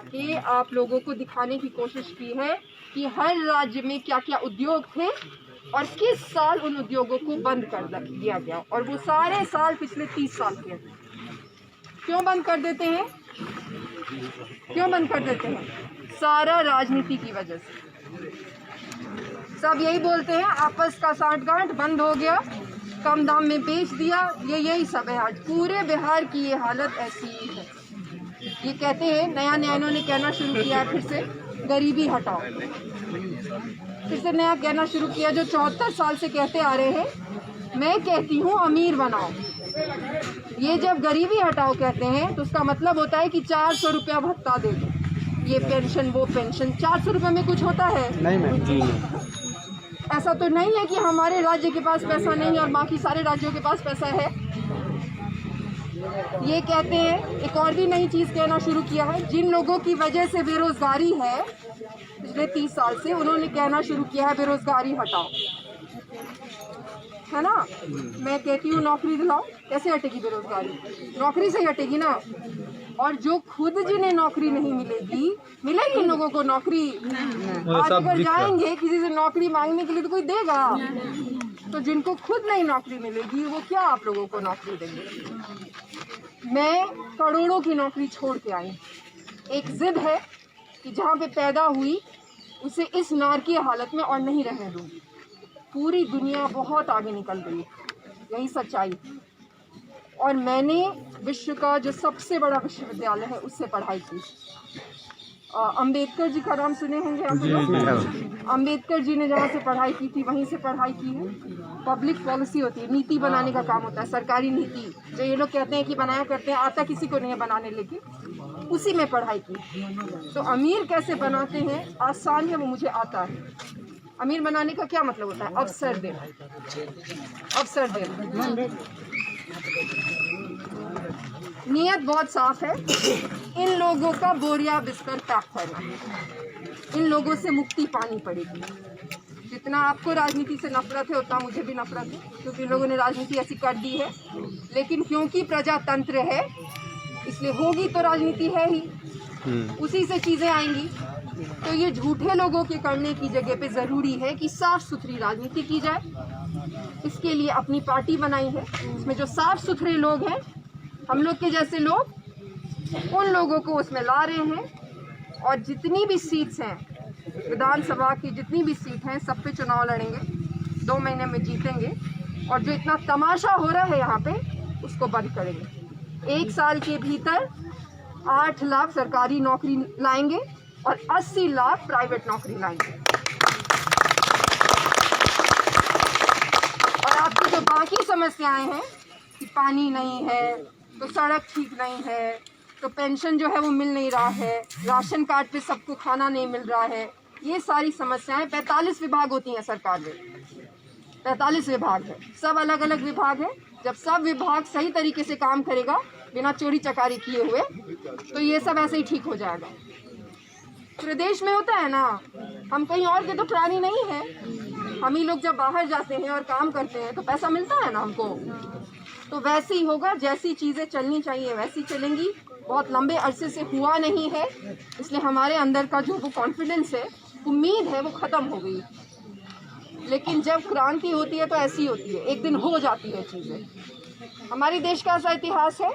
कि आप लोगों को दिखाने की कोशिश की है कि हर राज्य में क्या क्या उद्योग थे और किस साल उन उद्योगों को बंद कर दिया गया, और वो सारे साल पिछले 30 साल के। क्यों बंद कर देते हैं? क्यों बंद कर देते हैं? सारा राजनीति की वजह से। सब यही बोलते हैं आपस का साठगांठ बंद हो गया, कम दाम में बेच दिया, यही सब है। आज पूरे बिहार की ये हालत ऐसी ही है। ये कहते हैं नया इन्होंने कहना शुरू किया फिर से गरीबी हटाओ, फिर से नया कहना शुरू किया जो 74 साल से कहते आ रहे हैं। मैं कहती हूँ अमीर बनाओ। ये जब गरीबी हटाओ कहते हैं तो उसका मतलब होता है कि 400 रुपया भत्ता दे दो, ये पेंशन वो पेंशन। 400 रुपये में कुछ होता है? नहीं मैम, ऐसा तो नहीं है कि हमारे राज्य के पास पैसा नहीं है और बाकी सारे राज्यों के पास पैसा है। ये कहते हैं, एक और भी नई चीज़ कहना शुरू किया है, जिन लोगों की वजह से बेरोजगारी है पिछले 30 साल से, उन्होंने कहना शुरू किया है बेरोजगारी हटाओ, है ना। मैं कहती हूँ नौकरी दिलाओ। कैसे हटेगी बेरोजगारी? नौकरी से ही हटेगी ना। और जो खुद जिन्हें नौकरी नहीं मिलेगी, मिलेगी इन लोगों को नौकरी? आज अगर जाएंगे किसी से नौकरी मांगने के लिए तो कोई देगा? तो जिनको खुद नहीं नौकरी मिलेगी वो क्या आप लोगों को नौकरी देंगे? मैं करोड़ों की नौकरी छोड़ के आई। एक जिद है कि जहाँ पे पैदा हुई उसे इस नारकीय हालत में और नहीं रहने दूंगी। पूरी दुनिया बहुत आगे निकल गई, यही सच्चाई। और मैंने विश्व का जो सबसे बड़ा विश्वविद्यालय है उससे पढ़ाई की। अंबेडकर जी का नाम सुने होंगे आप लोग? अंबेडकर जी ने जहाँ से पढ़ाई की थी वहीं से पढ़ाई की है। पब्लिक पॉलिसी होती है, नीति बनाने का काम होता है, सरकारी नीति जो ये लोग कहते हैं कि बनाया करते हैं, आता किसी को नहीं है बनाने, लेकिन उसी में पढ़ाई की। तो अमीर कैसे बनाते हैं? आसान है, वो मुझे आता है। अमीर बनाने का क्या मतलब होता है? अवसर देना, अवसर देना। नियत बहुत साफ है, इन लोगों का बोरिया बिस्तर पैक करना। इन लोगों से मुक्ति पानी पड़ेगी। जितना आपको राजनीति से नफरत है उतना मुझे भी नफरत है, क्योंकि लोगों ने राजनीति ऐसी कर दी है। लेकिन क्योंकि प्रजातंत्र है इसलिए होगी तो राजनीति है ही, उसी से चीज़ें आएंगी। तो ये झूठे लोगों के करने की जगह पे ज़रूरी है कि साफ सुथरी राजनीति की जाए। इसके लिए अपनी पार्टी बनाई है, इसमें जो साफ सुथरे लोग हैं, हम लोग के जैसे लोग, उन लोगों को उसमें ला रहे हैं। और जितनी भी सीट्स हैं, विधानसभा की जितनी भी सीट हैं, सब पे चुनाव लड़ेंगे, 2 महीने में जीतेंगे। और जो इतना तमाशा हो रहा है यहाँ पे, उसको बंद करेंगे। 1 साल के भीतर 8 लाख सरकारी नौकरी लाएंगे और 80 लाख प्राइवेट नौकरी लाएंगे। और आपकी जो बाकी समस्याएं हैं कि पानी नहीं है, तो सड़क ठीक नहीं है, तो पेंशन जो है वो मिल नहीं रहा है, राशन कार्ड पे सबको खाना नहीं मिल रहा है, ये सारी समस्याएं। 45 विभाग होती हैं सरकार में, 45 विभाग है, सब अलग अलग विभाग है। जब सब विभाग सही तरीके से काम करेगा बिना चोरी चकारी किए हुए, तो ये सब ऐसे ही ठीक हो जाएगा। प्रदेश में होता है ना, हम कहीं और के तो प्राणी नहीं है। हम ही लोग जब बाहर जाते हैं और काम करते हैं तो पैसा मिलता है ना हमको, तो वैसे ही होगा। जैसी चीज़ें चलनी चाहिए वैसी चलेंगी। बहुत लंबे अरसे से हुआ नहीं है, इसलिए हमारे अंदर का जो वो कॉन्फिडेंस है, उम्मीद है, वो ख़त्म हो गई। लेकिन जब क्रांति होती है तो ऐसी होती है, एक दिन हो जाती है चीज़ें। हमारे देश का ऐसा इतिहास है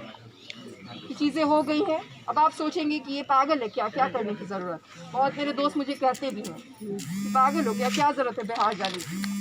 कि चीज़ें हो गई हैं। अब आप सोचेंगे कि ये पागल है क्या, क्या करने की ज़रूरत। बहुत मेरे दोस्त मुझे कहते भी हैं कि पागल हो क्या ज़रूरत है बिहार जाने की।